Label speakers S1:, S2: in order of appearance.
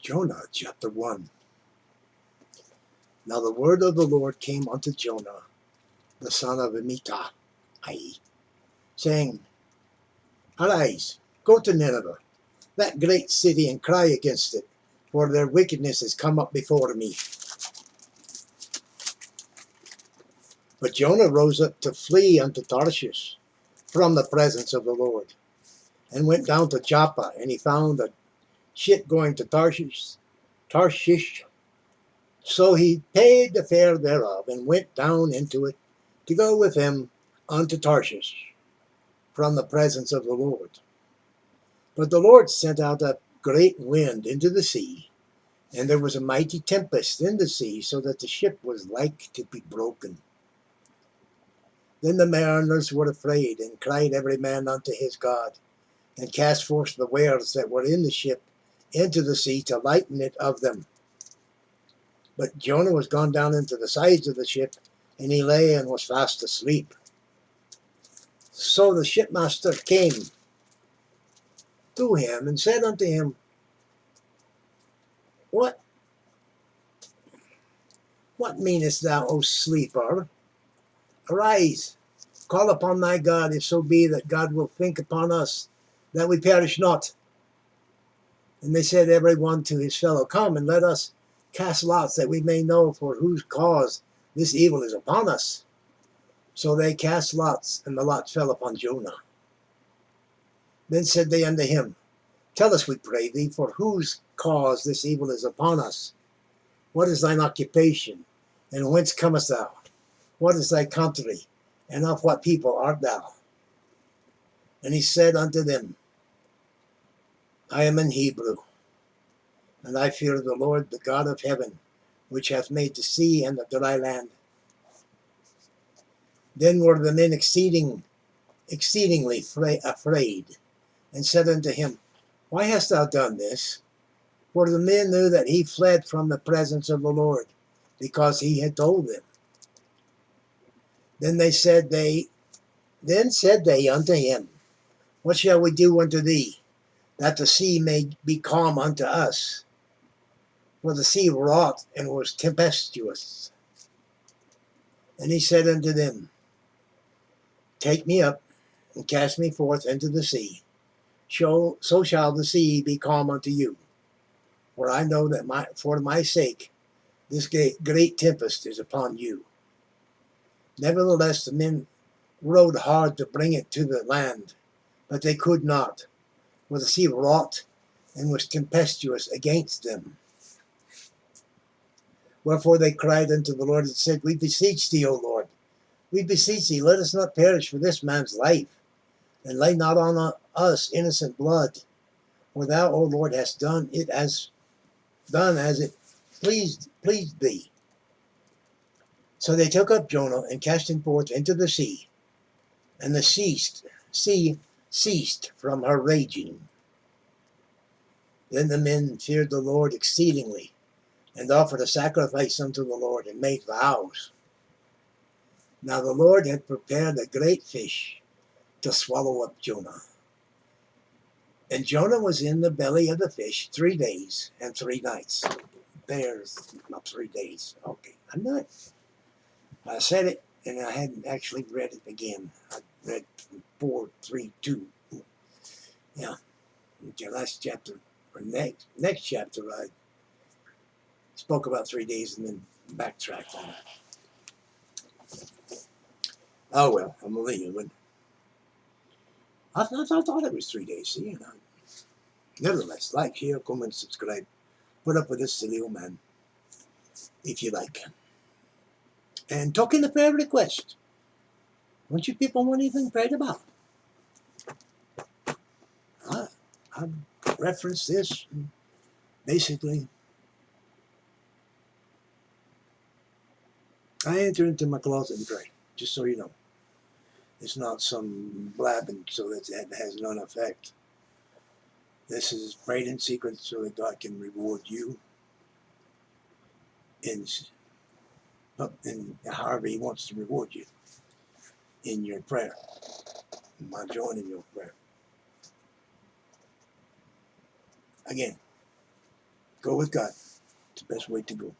S1: Jonah chapter 1. Now the word of the Lord came unto Jonah, the son of Amittai, saying, Arise, go to Nineveh, that great city, and cry against it, for their wickedness has come up before me. But Jonah rose up to flee unto Tarshish from the presence of the Lord, and went down to Joppa, and he found a ship going to Tarshish. So he paid the fare thereof, and went down into it to go with him unto Tarshish from the presence of the Lord. But the Lord sent out a great wind into the sea, and there was a mighty tempest in the sea, so that the ship was like to be broken. Then the mariners were afraid, and cried every man unto his God, and cast forth the wares that were in the ship into the sea to lighten it of them. But Jonah was gone down into the sides of the ship, and he lay and was fast asleep. So the shipmaster came to him and said unto him, What meanest thou, O sleeper? Arise, call upon thy God, if so be that God will think upon us, that we perish not. And they said every one to his fellow, Come, and let us cast lots, that we may know for whose cause this evil is upon us. So they cast lots, and the lot fell upon Jonah. Then said they unto him, Tell us, we pray thee, for whose cause this evil is upon us. What is thine occupation, and whence comest thou? What is thy country, and of what people art thou? And he said unto them, I am an Hebrew, and I fear the Lord, the God of heaven, which hath made the sea and the dry land. Then were the men exceedingly afraid, and said unto him, Why hast thou done this? For the men knew that he fled from the presence of the Lord, because he had told them. Then said they unto him, What shall we do unto thee, that the sea may be calm unto us? For the sea wrought and was tempestuous. And he said unto them, Take me up, and cast me forth into the sea. So shall the sea be calm unto you. For I know that for my sake this great tempest is upon you. Nevertheless the men rowed hard to bring it to the land, but they could not, for the sea wrought and was tempestuous against them. Wherefore they cried unto the Lord and said, We beseech thee, O Lord, we beseech thee, let us not perish for this man's life, and lay not on us innocent blood. For thou, O Lord, hast done as it pleased thee. So they took up Jonah and cast him forth into the sea, and the sea ceased from her raging. Then the men feared the Lord exceedingly, and offered a sacrifice unto the Lord, and made vows. Now the Lord had prepared a great fish to swallow up Jonah. And Jonah was in the belly of the fish 3 days and 3 nights. There's not 3 days. Okay, I'm not. I said it, and I hadn't actually read it again. I read from 4:3:2. Yeah. Okay, last chapter, or next chapter, I spoke about 3 days and then backtracked on it. Oh well, I'm only human. I thought it was 3 days. See, you know. Nevertheless, like, share, comment, subscribe. Put up with this silly old man, if you like. And talk in the prayer request. What you people want anything prayed about? I reference this, and basically, I enter into my closet and pray, just so you know. It's not some blabbing so that it has none effect. This is prayed in secret so that God can reward you in however he wants to reward you in your prayer. I join in your prayer. Again, Go with God. It's the best way to go.